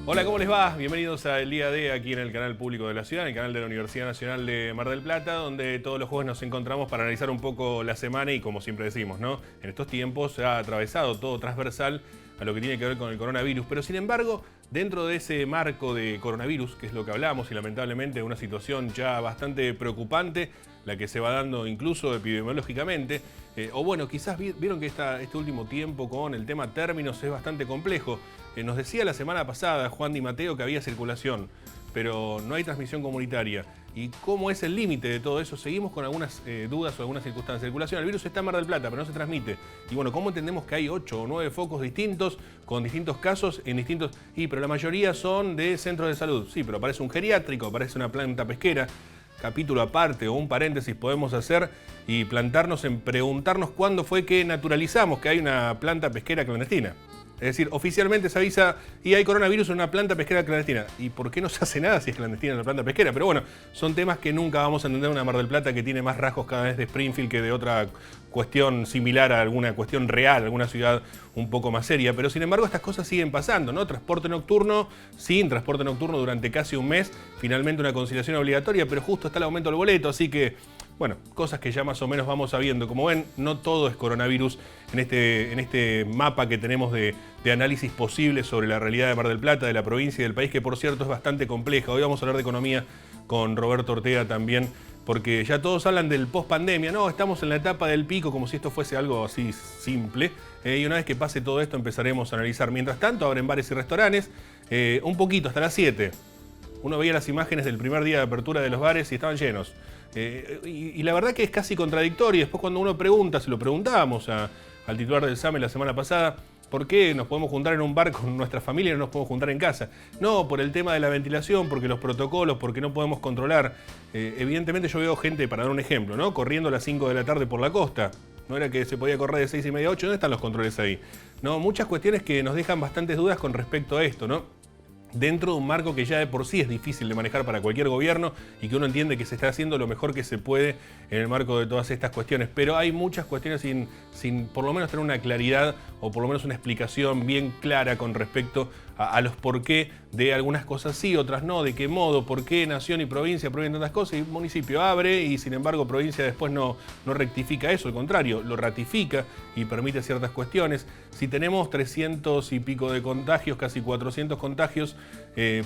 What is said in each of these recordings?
Hola, ¿cómo les va? Bienvenidos a El Día D aquí en el canal público de la ciudad, en el canal de la Universidad Nacional de Mar del Plata, donde todos los jueves nos encontramos para analizar un poco la semana y, como siempre decimos, ¿no? En estos tiempos se ha atravesado todo transversal a lo que tiene que ver con el coronavirus, pero sin embargo, dentro de ese marco de coronavirus, que es lo que hablamos, y lamentablemente una situación ya bastante preocupante, la que se va dando incluso epidemiológicamente, o bueno, quizás vieron que este último tiempo con el tema términos es bastante complejo. Nos decía la semana pasada Juan Di Matteo que había circulación, pero no hay transmisión comunitaria. ¿Y cómo es el límite de todo eso? Seguimos con algunas dudas o algunas circunstancias. Circulación, el virus está en Mar del Plata, pero no se transmite. Y bueno, ¿cómo entendemos que hay 8 o 9 focos distintos, con distintos casos, en distintos... pero la mayoría son de centros de salud. Sí, pero aparece un geriátrico, aparece una planta pesquera. Capítulo aparte o un paréntesis podemos hacer y plantarnos en preguntarnos cuándo fue que naturalizamos que hay una planta pesquera clandestina. Es decir, oficialmente se avisa y hay coronavirus en una planta pesquera clandestina. ¿Y por qué no se hace nada si es clandestina la planta pesquera? Pero bueno, son temas que nunca vamos a entender en una Mar del Plata que tiene más rasgos cada vez de Springfield que de otra cuestión similar a alguna cuestión real, alguna ciudad un poco más seria. Pero sin embargo estas cosas siguen pasando, ¿no? Transporte nocturno, sin transporte nocturno durante casi un mes. Finalmente una conciliación obligatoria, pero justo está el aumento del boleto, así que... bueno, cosas que ya más o menos vamos sabiendo. Como ven, no todo es coronavirus en este mapa que tenemos de análisis posible sobre la realidad de Mar del Plata, de la provincia y del país, que por cierto es bastante compleja. Hoy vamos a hablar de economía con Roberto Ortega también, porque ya todos hablan del post-pandemia. No, estamos en la etapa del pico, como si esto fuese algo así simple. Y una vez que pase todo esto empezaremos a analizar. Mientras tanto, abren bares y restaurantes, un poquito, hasta las 7. Uno veía las imágenes del primer día de apertura de los bares y estaban llenos. Y la verdad que es casi contradictorio. Después cuando uno pregunta, se lo preguntábamos al titular del SAME la semana pasada, ¿por qué nos podemos juntar en un bar con nuestra familia y no nos podemos juntar en casa? No, por el tema de la ventilación, porque los protocolos, porque no podemos controlar. Evidentemente yo veo gente, para dar un ejemplo, ¿no? Corriendo a las 5 de la tarde por la costa. No era que se podía correr de 6:30 a 8, ¿dónde están los controles ahí? No, muchas cuestiones que nos dejan bastantes dudas con respecto a esto, ¿no? Dentro de un marco que ya de por sí es difícil de manejar para cualquier gobierno y que uno entiende que se está haciendo lo mejor que se puede en el marco de todas estas cuestiones. Pero hay muchas cuestiones sin por lo menos tener una claridad o por lo menos una explicación bien clara con respecto a los por qué de algunas cosas sí, otras no, de qué modo, por qué nación y provincia prohíben tantas cosas y un municipio abre y sin embargo provincia después no rectifica eso, al contrario, lo ratifica y permite ciertas cuestiones. Si tenemos 300 y pico de contagios, casi 400 contagios,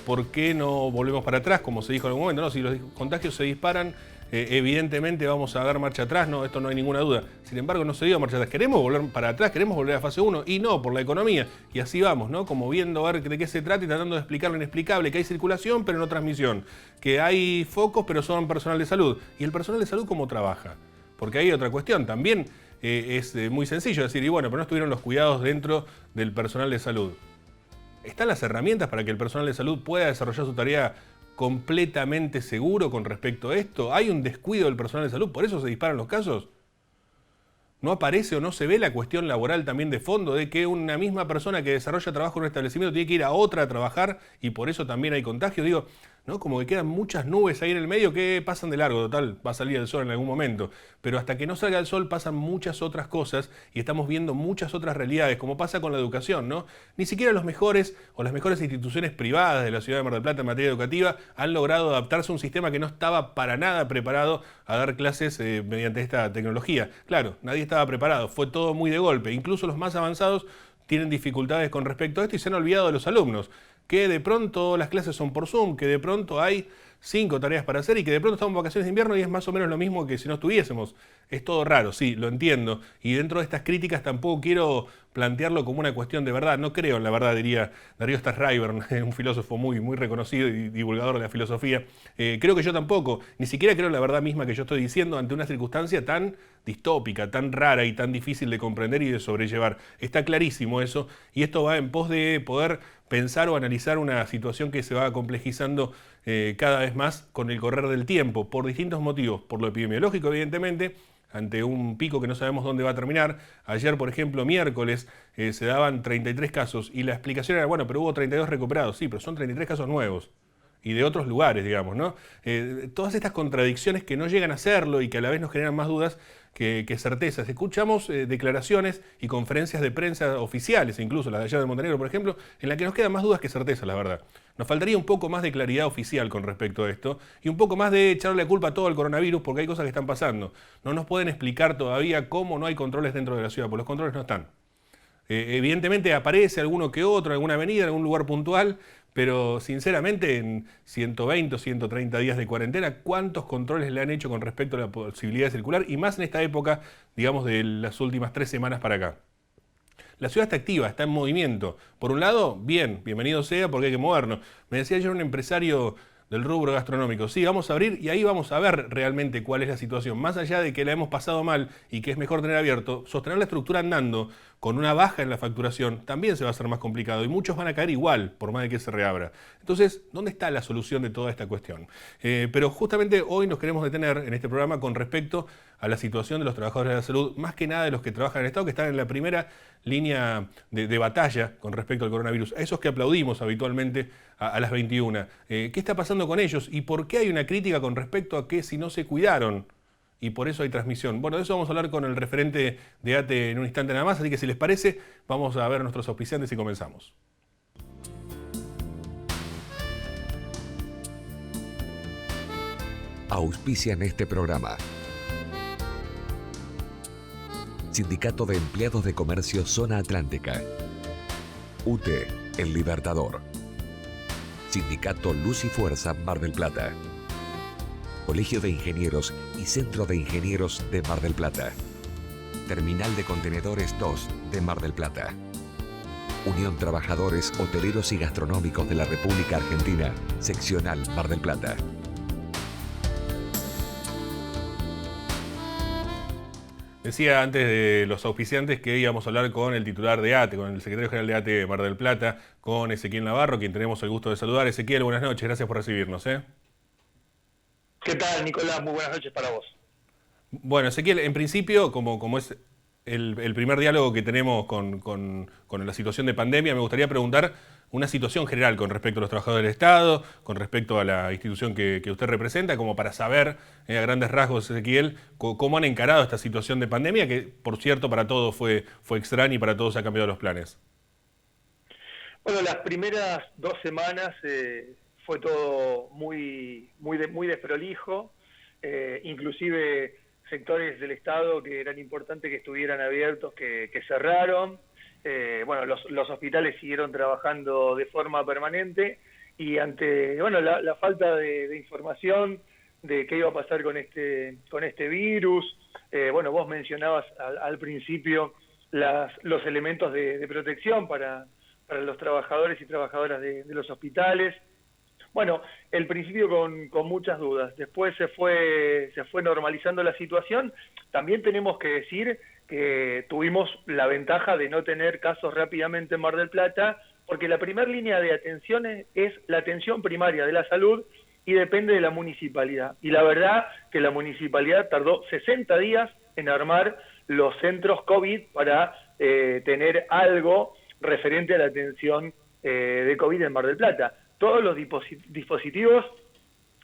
¿por qué no volvemos para atrás? Como se dijo en algún momento, ¿no? Si los contagios se disparan, evidentemente vamos a dar marcha atrás, no, esto no hay ninguna duda. Sin embargo, no se dio marcha atrás. ¿Queremos volver para atrás? ¿Queremos volver a fase 1? Y no, por la economía. Y así vamos, ¿no? Como viendo a ver de qué se trata y tratando de explicar lo inexplicable, que hay circulación pero no transmisión, que hay focos pero son personal de salud. ¿Y el personal de salud cómo trabaja? Porque hay otra cuestión, también es muy sencillo decir, y bueno, pero no estuvieron los cuidados dentro del personal de salud. ¿Están las herramientas para que el personal de salud pueda desarrollar su tarea completamente seguro con respecto a esto? ¿Hay un descuido del personal de salud? ¿Por eso se disparan los casos? ¿No aparece o no se ve la cuestión laboral también de fondo de que una misma persona que desarrolla trabajo en un establecimiento tiene que ir a otra a trabajar y por eso también hay contagios? Digo, ¿no? Como que quedan muchas nubes ahí en el medio que pasan de largo, total, va a salir el sol en algún momento. Pero hasta que no salga el sol pasan muchas otras cosas y estamos viendo muchas otras realidades, como pasa con la educación, ¿no? Ni siquiera los mejores o las mejores instituciones privadas de la ciudad de Mar del Plata en materia educativa han logrado adaptarse a un sistema que no estaba para nada preparado a dar clases mediante esta tecnología. Claro, nadie estaba preparado, fue todo muy de golpe. Incluso los más avanzados tienen dificultades con respecto a esto y se han olvidado de los alumnos, que de pronto las clases son por Zoom, que de pronto hay 5 tareas para hacer y que de pronto estamos en vacaciones de invierno y es más o menos lo mismo que si no estuviésemos. Es todo raro, sí, lo entiendo. Y dentro de estas críticas tampoco quiero plantearlo como una cuestión de verdad. No creo en la verdad, diría Darío Stasrayvern, un filósofo muy reconocido y divulgador de la filosofía. Creo que yo tampoco, ni siquiera creo en la verdad misma que yo estoy diciendo ante una circunstancia tan distópica, tan rara y tan difícil de comprender y de sobrellevar. Está clarísimo eso y esto va en pos de poder pensar o analizar una situación que se va complejizando cada vez más con el correr del tiempo, por distintos motivos, por lo epidemiológico evidentemente, ante un pico que no sabemos dónde va a terminar. Ayer, por ejemplo, miércoles, se daban 33 casos y la explicación era, bueno, pero hubo 32 recuperados. Sí, pero son 33 casos nuevos. y de otros lugares, digamos, ¿no? Todas estas contradicciones que no llegan a serlo y que a la vez nos generan más dudas que certezas. Escuchamos declaraciones y conferencias de prensa oficiales, incluso las de allá de Montenegro, por ejemplo, en la que nos quedan más dudas que certezas, la verdad. Nos faltaría un poco más de claridad oficial con respecto a esto y un poco más de echarle la culpa a todo el coronavirus porque hay cosas que están pasando. No nos pueden explicar todavía cómo no hay controles dentro de la ciudad, porque los controles no están. Evidentemente aparece alguno que otro, en alguna avenida, en algún lugar puntual, pero sinceramente en 120 o 130 días de cuarentena, ¿cuántos controles le han hecho con respecto a la posibilidad de circular? Y más en esta época, digamos, de las últimas 3 semanas para acá. La ciudad está activa, está en movimiento. Por un lado, bien, bienvenido sea porque hay que movernos. Me decía ayer un empresario del rubro gastronómico, sí, vamos a abrir y ahí vamos a ver realmente cuál es la situación. Más allá de que la hemos pasado mal y que es mejor tener abierto, sostener la estructura andando con una baja en la facturación también se va a hacer más complicado y muchos van a caer igual, por más de que se reabra. Entonces, ¿dónde está la solución de toda esta cuestión? Pero justamente hoy nos queremos detener en este programa con respecto a la situación de los trabajadores de la salud, más que nada de los que trabajan en el Estado, que están en la primera línea de batalla con respecto al coronavirus, a esos que aplaudimos habitualmente a las 21. ¿Qué está pasando con ellos y por qué hay una crítica con respecto a que si no se cuidaron y por eso hay transmisión? Bueno, de eso vamos a hablar con el referente de ATE en un instante nada más, así que si les parece, vamos a ver a nuestros auspiciantes y comenzamos. Auspician este programa. Sindicato de Empleados de Comercio Zona Atlántica. UTE, El Libertador. Sindicato Luz y Fuerza Mar del Plata. Colegio de Ingenieros y Centro de Ingenieros de Mar del Plata. Terminal de Contenedores 2 de Mar del Plata. Unión Trabajadores Hoteleros y Gastronómicos de la República Argentina, Seccional Mar del Plata. Decía antes de los auspiciantes que íbamos a hablar con el titular de ATE, con el secretario general de ATE de Mar del Plata, con Ezequiel Navarro, quien tenemos el gusto de saludar. Ezequiel, buenas noches, gracias por recibirnos. ¿Qué tal, Nicolás? Muy buenas noches para vos. Bueno, Ezequiel, en principio, como es el primer diálogo que tenemos con la situación de pandemia, me gustaría preguntar una situación general con respecto a los trabajadores del Estado, con respecto a la institución que usted representa, como para saber, a grandes rasgos, Ezequiel, cómo han encarado esta situación de pandemia, que por cierto para todos fue extraña y para todos se han cambiado los planes. Bueno, las primeras 2 semanas fue todo muy desprolijo, inclusive sectores del Estado que eran importantes que estuvieran abiertos, que cerraron. Bueno, los hospitales siguieron trabajando de forma permanente y ante la falta de información de qué iba a pasar con este virus, bueno, vos mencionabas al principio los elementos de protección para los trabajadores y trabajadoras de los hospitales. Bueno, el principio con muchas dudas, después se fue normalizando la situación. También tenemos que decir que tuvimos la ventaja de no tener casos rápidamente en Mar del Plata, porque la primera línea de atención es la atención primaria de la salud y depende de la municipalidad. Y la verdad que la municipalidad tardó 60 días en armar los centros COVID para tener algo referente a la atención de COVID en Mar del Plata. Todos los dispositivos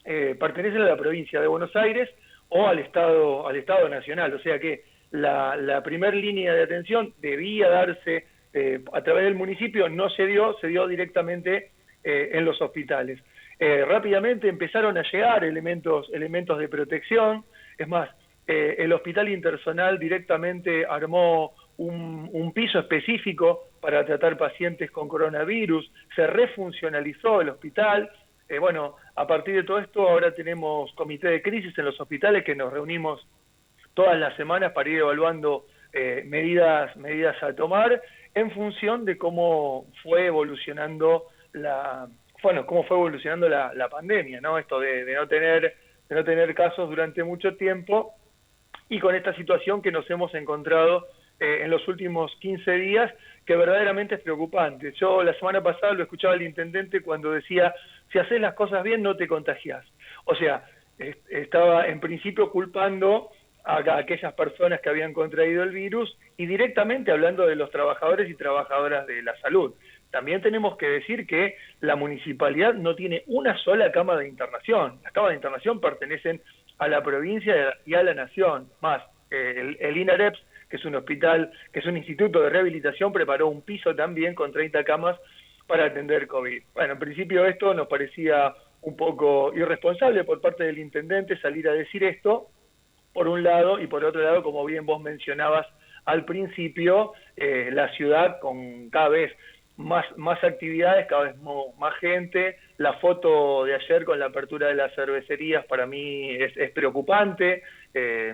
pertenecen a la provincia de Buenos Aires o al Estado Nacional, o sea que la primera línea de atención debía darse a través del municipio, no se dio directamente en los hospitales. Rápidamente empezaron a llegar elementos de protección, es más, el Hospital Intersonal directamente armó un piso específico para tratar pacientes con coronavirus, se refuncionalizó el hospital. Bueno, a partir de todo esto ahora tenemos comité de crisis en los hospitales que nos reunimos todas las semanas para ir evaluando medidas a tomar en función de cómo fue evolucionando la pandemia, ¿no? Esto de no tener casos durante mucho tiempo y con esta situación que nos hemos encontrado en los últimos 15 días, que verdaderamente es preocupante. Yo la semana pasada lo escuchaba el intendente cuando decía, si haces las cosas bien no te contagias. O sea, estaba en principio culpando a aquellas personas que habían contraído el virus y directamente hablando de los trabajadores y trabajadoras de la salud. también tenemos que decir que la municipalidad no tiene una sola cama de internación. Las camas de internación pertenecen a la provincia y a la nación. Más, el INAREPS, que es un hospital, que es un instituto de rehabilitación, preparó un piso también con 30 camas para atender COVID. Bueno, en principio esto nos parecía un poco irresponsable por parte del intendente salir a decir esto, por un lado, y por otro lado, como bien vos mencionabas al principio, la ciudad con cada vez más actividades, cada vez más gente. La foto de ayer con la apertura de las cervecerías para mí es preocupante,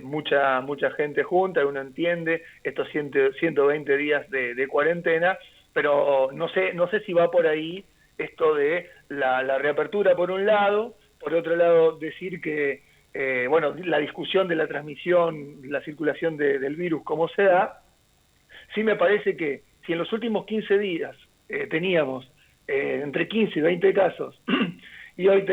mucha gente junta, uno entiende estos 120 días de cuarentena, pero no sé si va por ahí esto de la reapertura por un lado, por otro lado decir que la discusión de la transmisión, la circulación del virus, cómo se da, sí me parece que si en los últimos 15 días teníamos entre 15 y 20 casos y hoy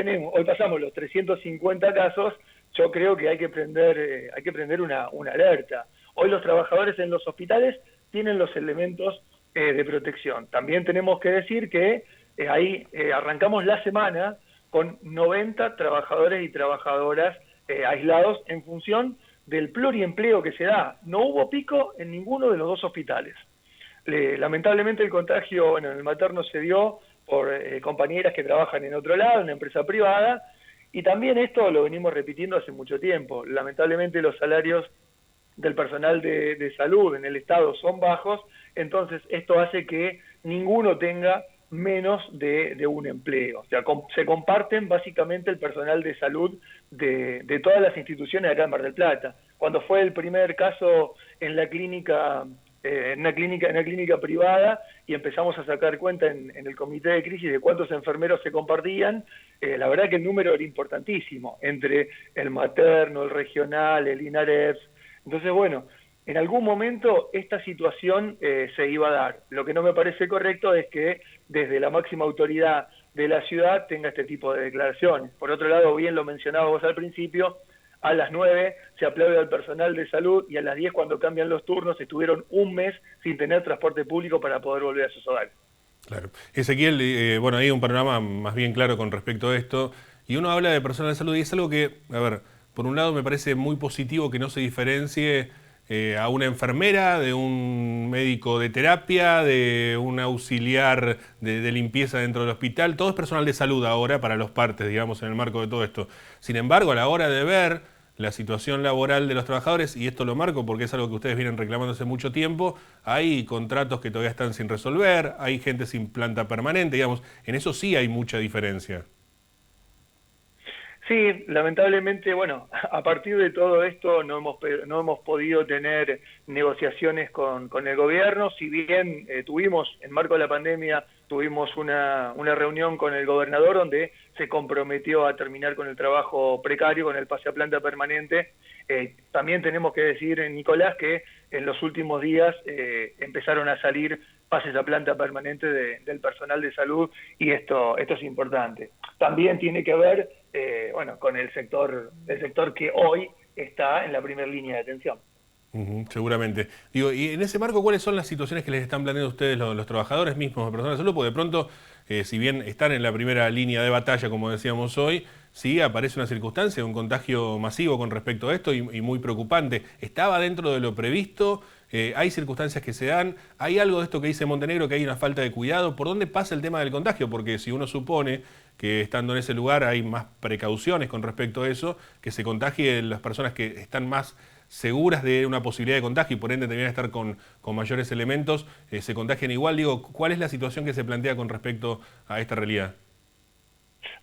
pasamos los 350 casos, yo creo que hay que prender una alerta. Hoy los trabajadores en los hospitales tienen los elementos de protección. También tenemos que decir que ahí arrancamos la semana con 90 trabajadores y trabajadoras aislados en función del pluriempleo que se da. No hubo pico en ninguno de los dos hospitales. Lamentablemente el contagio en el materno se dio por compañeras que trabajan en otro lado, en una empresa privada, y también esto lo venimos repitiendo hace mucho tiempo. Lamentablemente los salarios del personal de salud en el Estado son bajos, entonces esto hace que ninguno tenga menos de un empleo. O sea, se comparten básicamente el personal de salud de todas las instituciones acá en Mar del Plata. Cuando fue el primer caso en la clínica, en una clínica privada, y empezamos a sacar cuenta en el comité de crisis de cuántos enfermeros se compartían, la verdad que el número era importantísimo, entre el materno, el regional, el INAREPS. Entonces, bueno, en algún momento esta situación se iba a dar. Lo que no me parece correcto es que desde la máxima autoridad de la ciudad tenga este tipo de declaraciones. Por otro lado, bien lo mencionaba vos al principio, a las 9 se aplaude al personal de salud y a las 10 cuando cambian los turnos estuvieron un mes sin tener transporte público para poder volver a sus hogares. Claro. Ezequiel, bueno, hay un panorama más bien claro con respecto a esto, y uno habla de personal de salud y es algo que, a ver, por un lado me parece muy positivo que no se diferencie a una enfermera, de un médico de terapia, de un auxiliar de limpieza dentro del hospital. Todo es personal de salud ahora para los partes, digamos, en el marco de todo esto. Sin embargo, a la hora de ver la situación laboral de los trabajadores, y esto lo marco porque es algo que ustedes vienen reclamando hace mucho tiempo, hay contratos que todavía están sin resolver, hay gente sin planta permanente, digamos, en eso sí hay mucha diferencia. Sí, lamentablemente, bueno, a partir de todo esto no hemos podido tener negociaciones con el gobierno, si bien tuvimos, en marco de la pandemia, tuvimos una reunión con el gobernador donde se comprometió a terminar con el trabajo precario, con el pase a planta permanente. También tenemos que decir, Nicolás, que en los últimos días empezaron a salir pases a planta permanente del personal de salud, y esto es importante. También tiene que ver con el sector que hoy está en la primera línea de atención. Seguramente. Digo, y en ese marco, ¿cuáles son las situaciones que les están planteando ustedes los trabajadores mismos de personal de salud? Porque de pronto, si bien están en la primera línea de batalla, como decíamos hoy, sí aparece una circunstancia, un contagio masivo con respecto a esto y muy preocupante. ¿Estaba dentro de lo previsto? ¿Hay circunstancias que se dan? ¿Hay algo de esto que dice Montenegro, que hay una falta de cuidado? ¿Por dónde pasa el tema del contagio? Porque si uno supone que estando en ese lugar hay más precauciones con respecto a eso, que se contagien las personas que están más seguras de una posibilidad de contagio y por ende deberían estar con mayores elementos, se contagian igual. Digo, ¿cuál es la situación que se plantea con respecto a esta realidad?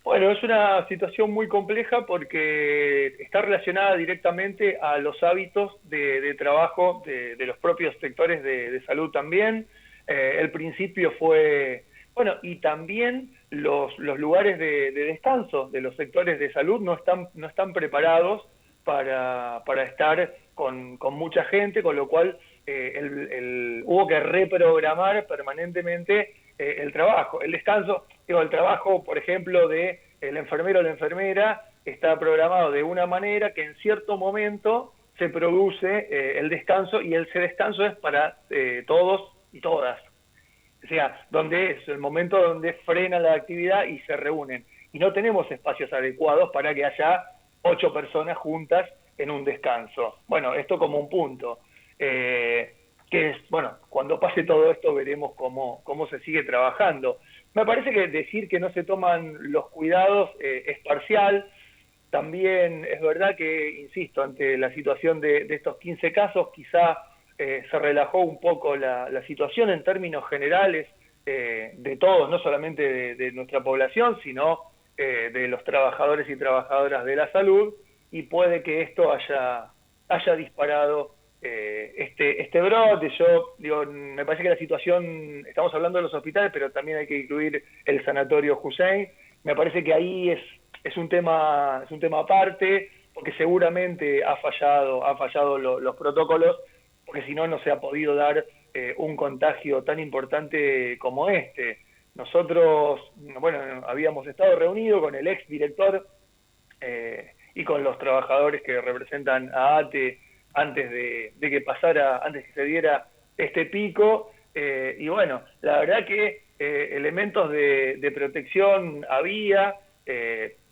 Bueno, es una situación muy compleja porque está relacionada directamente a los hábitos de trabajo de los propios sectores de salud también. El principio fue, bueno, y también los lugares de descanso de los sectores de salud no están preparados para estar con mucha gente, con lo cual hubo que reprogramar permanentemente el trabajo. El descanso, el trabajo, por ejemplo, de el enfermero o la enfermera está programado de una manera que en cierto momento se produce el descanso, y ese descanso es para todos y todas. O sea, donde es el momento donde frena la actividad y se reúnen. Y no tenemos espacios adecuados para que haya 8 personas juntas en un descanso. Bueno, esto como un punto. Que es, bueno, cuando pase todo esto veremos cómo se sigue trabajando. Me parece que decir que no se toman los cuidados es parcial. También es verdad que, insisto, ante la situación de estos 15 casos, quizá se relajó un poco la situación en términos generales de todos, no solamente de nuestra población, sino de los trabajadores y trabajadoras de la salud, y puede que esto haya disparado este brote. Yo digo, me parece que la situación, estamos hablando de los hospitales, pero también hay que incluir el sanatorio Hussein. Me parece que ahí es un tema aparte, porque seguramente ha fallado los protocolos, porque si no, no se ha podido dar un contagio tan importante como este. Nosotros, bueno, habíamos estado reunidos con el exdirector y con los trabajadores que representan a ATE antes de que se diera este pico, y bueno, la verdad que elementos de protección había,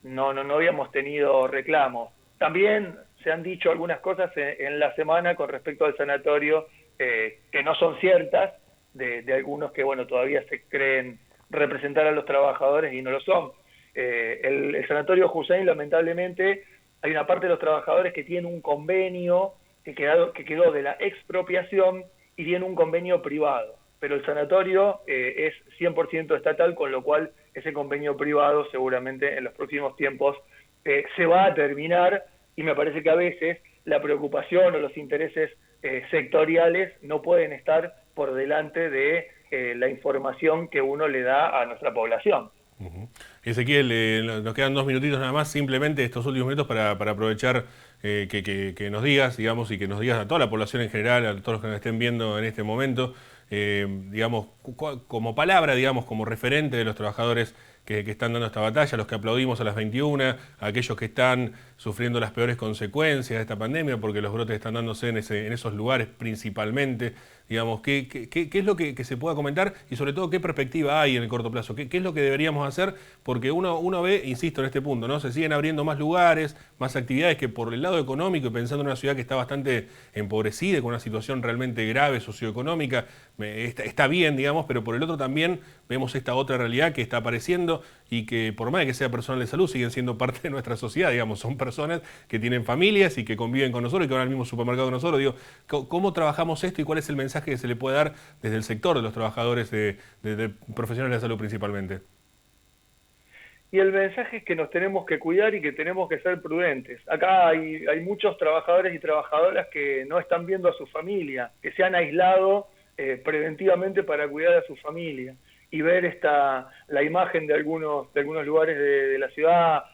no habíamos tenido reclamos. También se han dicho algunas cosas en la semana con respecto al sanatorio que no son ciertas, de algunos que, bueno, todavía se creen representar a los trabajadores y no lo son. El sanatorio Hussein, lamentablemente, hay una parte de los trabajadores que tiene un convenio que quedó de la expropiación y tiene un convenio privado, pero el sanatorio es 100% estatal, con lo cual ese convenio privado seguramente en los próximos tiempos se va a terminar, y me parece que a veces la preocupación o los intereses sectoriales no pueden estar por delante de la información que uno le da a nuestra población. Ezequiel, nos quedan 2 minutitos nada más, simplemente estos últimos minutos para aprovechar que nos digas, digamos, y que nos digas a toda la población en general, a todos los que nos estén viendo en este momento, digamos, como palabra, digamos, como referente de los trabajadores que están dando esta batalla, los que aplaudimos a las 21, a aquellos que están sufriendo las peores consecuencias de esta pandemia, porque los brotes están dándose en esos lugares principalmente. Digamos, ¿qué es lo que se pueda comentar y sobre todo qué perspectiva hay en el corto plazo? ¿Qué es lo que deberíamos hacer? Porque uno ve, insisto en este punto, ¿no? Se siguen abriendo más lugares, más actividades que por el lado económico, y pensando en una ciudad que está bastante empobrecida, con una situación realmente grave socioeconómica, está bien, digamos, pero por el otro también vemos esta otra realidad que está apareciendo y que por más de que sea personal de salud, siguen siendo parte de nuestra sociedad, digamos, son personas que tienen familias y que conviven con nosotros y que van al mismo supermercado con nosotros. Digo, ¿cómo trabajamos esto y cuál es el mensaje que se le puede dar desde el sector de los trabajadores de profesionales de la salud principalmente? Y el mensaje es que nos tenemos que cuidar y que tenemos que ser prudentes. Acá hay muchos trabajadores y trabajadoras que no están viendo a su familia, que se han aislado preventivamente para cuidar a su familia. Y ver la imagen de algunos lugares de la ciudad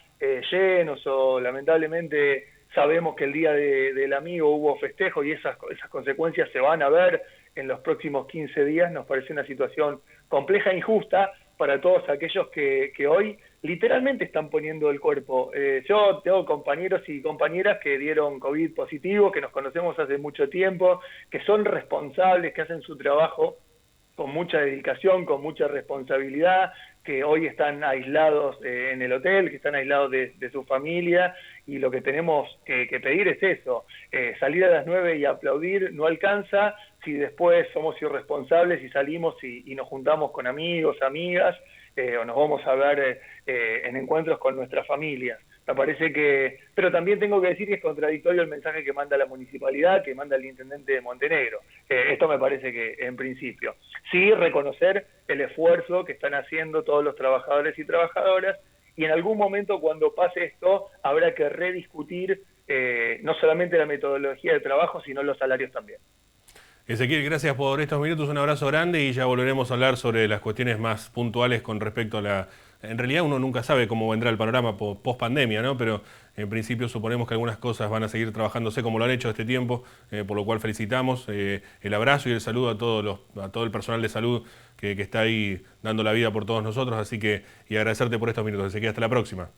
llenos, o lamentablemente sabemos que el día del amigo hubo festejo y esas consecuencias se van a ver en los próximos 15 días, nos parece una situación compleja e injusta para todos aquellos que hoy literalmente están poniendo el cuerpo. Yo tengo compañeros y compañeras que dieron COVID positivo, que nos conocemos hace mucho tiempo, que son responsables, que hacen su trabajo con mucha dedicación, con mucha responsabilidad, que hoy están aislados en el hotel, que están aislados de su familia, y lo que tenemos que pedir es eso, salir a las 9 y aplaudir no alcanza si después somos irresponsables y salimos y nos juntamos con amigos, amigas, o nos vamos a ver en encuentros con nuestras familias. Me parece que, pero también tengo que decir que es contradictorio el mensaje que manda la municipalidad, que manda el intendente de Montenegro. Esto me parece que, en principio, sí reconocer el esfuerzo que están haciendo todos los trabajadores y trabajadoras, y en algún momento cuando pase esto habrá que rediscutir no solamente la metodología de trabajo, sino los salarios también. Ezequiel, gracias por estos minutos, un abrazo grande y ya volveremos a hablar sobre las cuestiones más puntuales con respecto a la... En realidad uno nunca sabe cómo vendrá el panorama post pandemia, ¿no? Pero en principio suponemos que algunas cosas van a seguir trabajándose como lo han hecho este tiempo, por lo cual felicitamos. El abrazo y el saludo a todo el personal de salud que está ahí dando la vida por todos nosotros, así que y agradecerte por estos minutos. Ezequiel, hasta la próxima.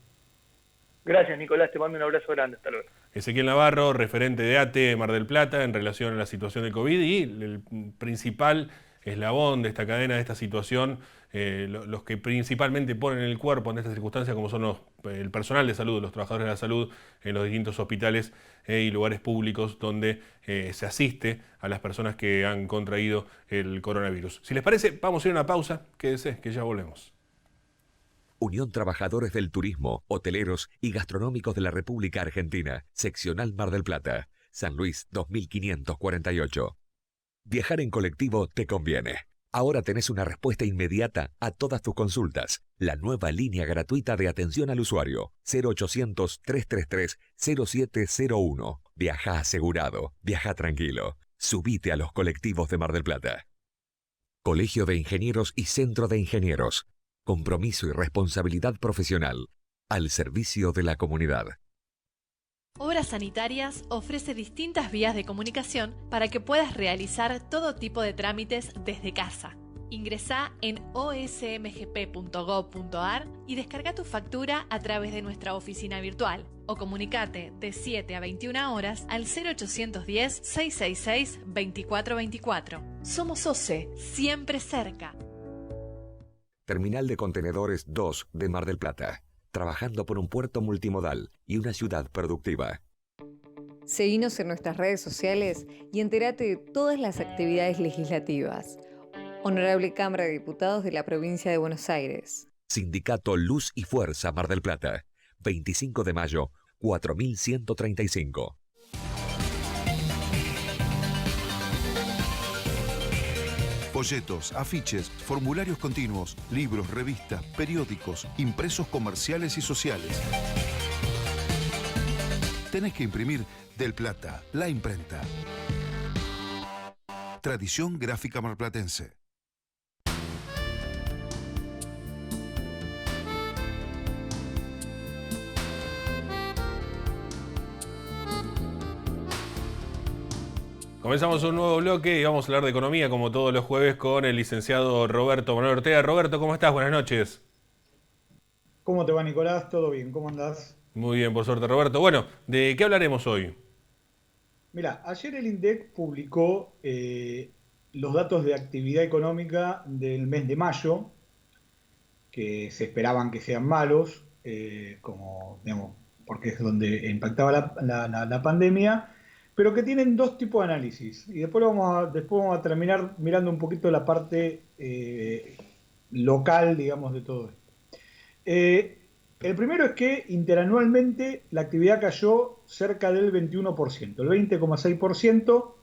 Gracias, Nicolás, te mando un abrazo grande, hasta luego. Ezequiel Navarro, referente de ATE Mar del Plata en relación a la situación del COVID y el principal eslabón de esta cadena, de esta situación, los que principalmente ponen el cuerpo en estas circunstancias, como son el personal de salud, los trabajadores de la salud en los distintos hospitales y lugares públicos donde se asiste a las personas que han contraído el coronavirus. Si les parece, vamos a ir a una pausa, quédese, que ya volvemos. Unión Trabajadores del Turismo, Hoteleros y Gastronómicos de la República Argentina, Seccional Mar del Plata, San Luis 2548. Viajar en colectivo te conviene. Ahora tenés una respuesta inmediata a todas tus consultas. La nueva línea gratuita de atención al usuario, 0800-333-0701. Viaja asegurado, viaja tranquilo. Subite a los colectivos de Mar del Plata. Colegio de Ingenieros y Centro de Ingenieros. Compromiso y responsabilidad profesional al servicio de la comunidad. Obras Sanitarias ofrece distintas vías de comunicación para que puedas realizar todo tipo de trámites desde casa. Ingresá en osmgp.gov.ar y descarga tu factura a través de nuestra oficina virtual o comunicate de 7 a 21 horas al 0810-666-2424. Somos OCE, siempre cerca. Terminal de Contenedores 2 de Mar del Plata. Trabajando por un puerto multimodal y una ciudad productiva. Seguinos en nuestras redes sociales y entérate de todas las actividades legislativas. Honorable Cámara de Diputados de la Provincia de Buenos Aires. Sindicato Luz y Fuerza Mar del Plata. 25 de mayo, 4135. Folletos, afiches, formularios continuos, libros, revistas, periódicos, impresos comerciales y sociales. Tenés que imprimir Del Plata, la imprenta. Tradición gráfica marplatense. Comenzamos un nuevo bloque y vamos a hablar de economía como todos los jueves con el licenciado Roberto Manuel Ortega. Roberto, ¿cómo estás? Buenas noches. ¿Cómo te va, Nicolás? ¿Todo bien? ¿Cómo andás? Muy bien, por suerte, Roberto. Bueno, ¿de qué hablaremos hoy? Mira, ayer el INDEC publicó los datos de actividad económica del mes de mayo, que se esperaban que sean malos, digamos, porque es donde impactaba la pandemia, pero que tienen dos tipos de análisis. Y después vamos a terminar mirando un poquito la parte local, digamos, de todo esto. El primero es que interanualmente la actividad cayó cerca del 21%, el 20,6%.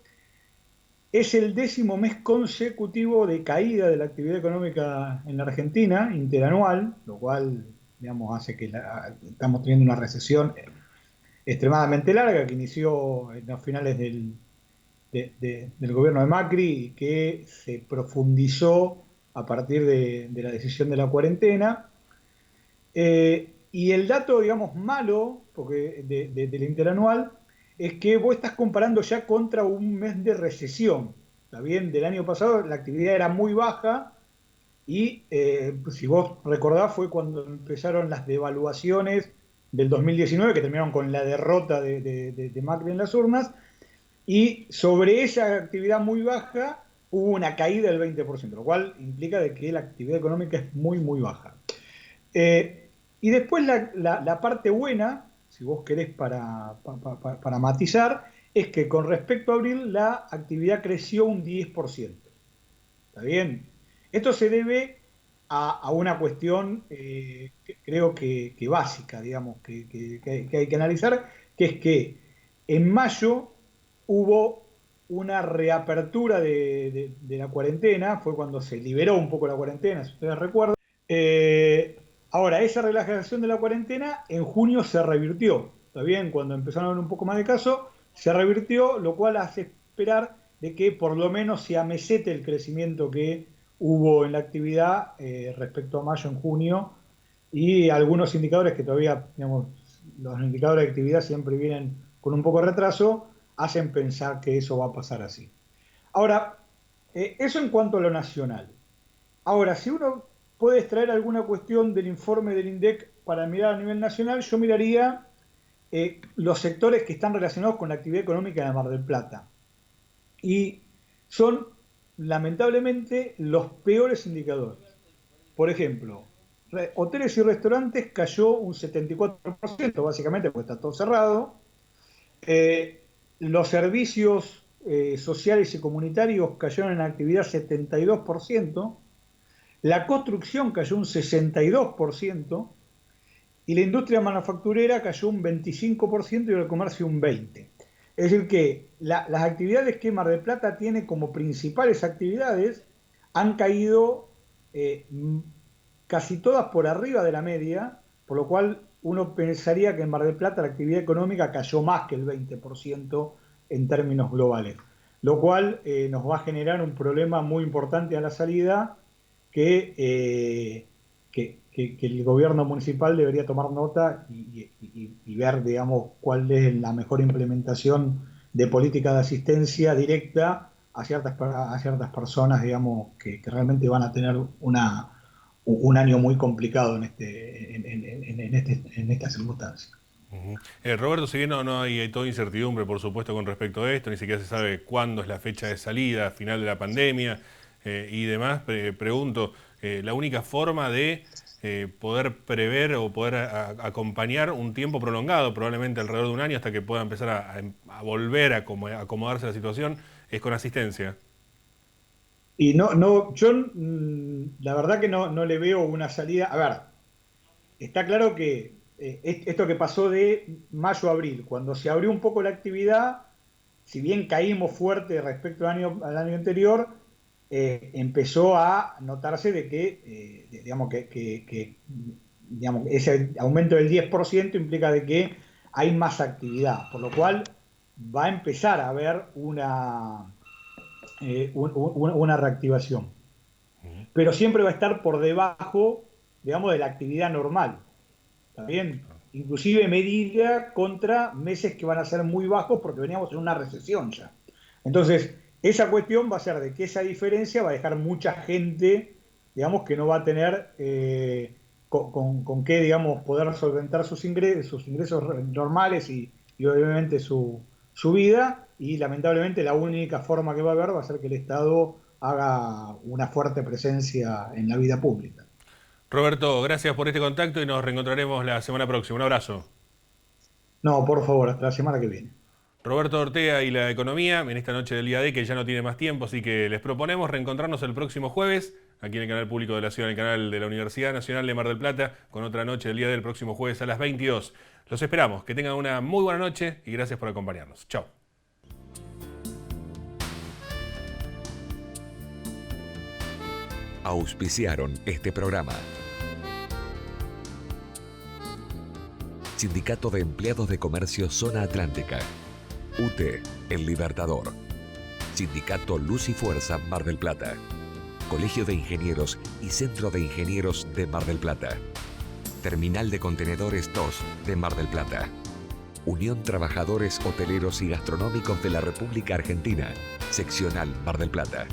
Es el 10º mes consecutivo de caída de la actividad económica en la Argentina, interanual, lo cual, digamos, hace que estamos teniendo una recesión extremadamente larga que inició en los finales del gobierno de Macri y que se profundizó a partir de la decisión de la cuarentena. Y el dato, digamos, malo porque del interanual es que vos estás comparando ya contra un mes de recesión. ¿Está bien? Del año pasado la actividad era muy baja y si vos recordás fue cuando empezaron las devaluaciones del 2019 que terminaron con la derrota de Macri en las urnas, y sobre esa actividad muy baja hubo una caída del 20%, lo cual implica de que la actividad económica es muy, muy baja. Y después la parte buena, si vos querés para matizar, es que con respecto a abril la actividad creció un 10%. ¿Está bien? Esto se debe a una cuestión creo que básica, digamos, que hay que analizar, que es que en mayo hubo una reapertura de la cuarentena, fue cuando se liberó un poco la cuarentena, si ustedes recuerdan. Ahora, esa relajación de la cuarentena en junio se revirtió, ¿está bien? Cuando empezaron a haber un poco más de casos, se revirtió, lo cual hace esperar de que por lo menos se amesete el crecimiento que hubo en la actividad respecto a mayo, en junio, y algunos indicadores que todavía, digamos, los indicadores de actividad siempre vienen con un poco de retraso, hacen pensar que eso va a pasar así. Ahora, eso en cuanto a lo nacional. Ahora, si uno puede extraer alguna cuestión del informe del INDEC para mirar a nivel nacional, yo miraría los sectores que están relacionados con la actividad económica de Mar del Plata. Y son lamentablemente, los peores indicadores. Por ejemplo, hoteles y restaurantes cayó un 74%, básicamente porque está todo cerrado. Los servicios sociales y comunitarios cayeron en actividad 72%. La construcción cayó un 62%. Y la industria manufacturera cayó un 25% y el comercio un 20%. Es decir que las actividades que Mar del Plata tiene como principales actividades han caído casi todas por arriba de la media, por lo cual uno pensaría que en Mar del Plata la actividad económica cayó más que el 20% en términos globales, lo cual nos va a generar un problema muy importante a la salida que el gobierno municipal debería tomar nota y ver, digamos, cuál es la mejor implementación de política de asistencia directa a ciertas personas, digamos, que realmente van a tener un año muy complicado en estas circunstancias. Roberto, si bien no hay toda incertidumbre, por supuesto, con respecto a esto, ni siquiera se sabe cuándo es la fecha de salida, final de la pandemia y demás, pregunto, la única forma de poder prever o poder acompañar un tiempo prolongado, probablemente alrededor de un año, hasta que pueda empezar a volver a acomodarse la situación, es con asistencia. Y yo la verdad que no le veo una salida. A ver, está claro que esto que pasó de mayo a abril, cuando se abrió un poco la actividad, si bien caímos fuerte respecto al año anterior, empezó a notarse de que, digamos, ese aumento del 10% implica de que hay más actividad, por lo cual va a empezar a haber una reactivación. Pero siempre va a estar por debajo, digamos, de la actividad normal. ¿Está bien? Inclusive medida contra meses que van a ser muy bajos porque veníamos en una recesión ya. Entonces, esa cuestión va a ser de que esa diferencia va a dejar mucha gente, digamos, que no va a tener con qué, digamos, poder solventar sus ingresos normales y obviamente su vida, y lamentablemente la única forma que va a haber va a ser que el Estado haga una fuerte presencia en la vida pública. Roberto, gracias por este contacto y nos reencontraremos la semana próxima. Un abrazo. No, por favor, hasta la semana que viene. Roberto Ortega y la economía en esta noche del día D, que ya no tiene más tiempo, así que les proponemos reencontrarnos el próximo jueves aquí en el canal público de la ciudad, en el canal de la Universidad Nacional de Mar del Plata, con otra noche del día del próximo jueves a las 22. Los esperamos, que tengan una muy buena noche y gracias por acompañarnos. Chao. Auspiciaron este programa. Sindicato de Empleados de Comercio Zona Atlántica. UTE, El Libertador. Sindicato Luz y Fuerza Mar del Plata. Colegio de Ingenieros y Centro de Ingenieros de Mar del Plata. Terminal de Contenedores 2 de Mar del Plata. Unión Trabajadores Hoteleros y Gastronómicos de la República Argentina. Seccional Mar del Plata.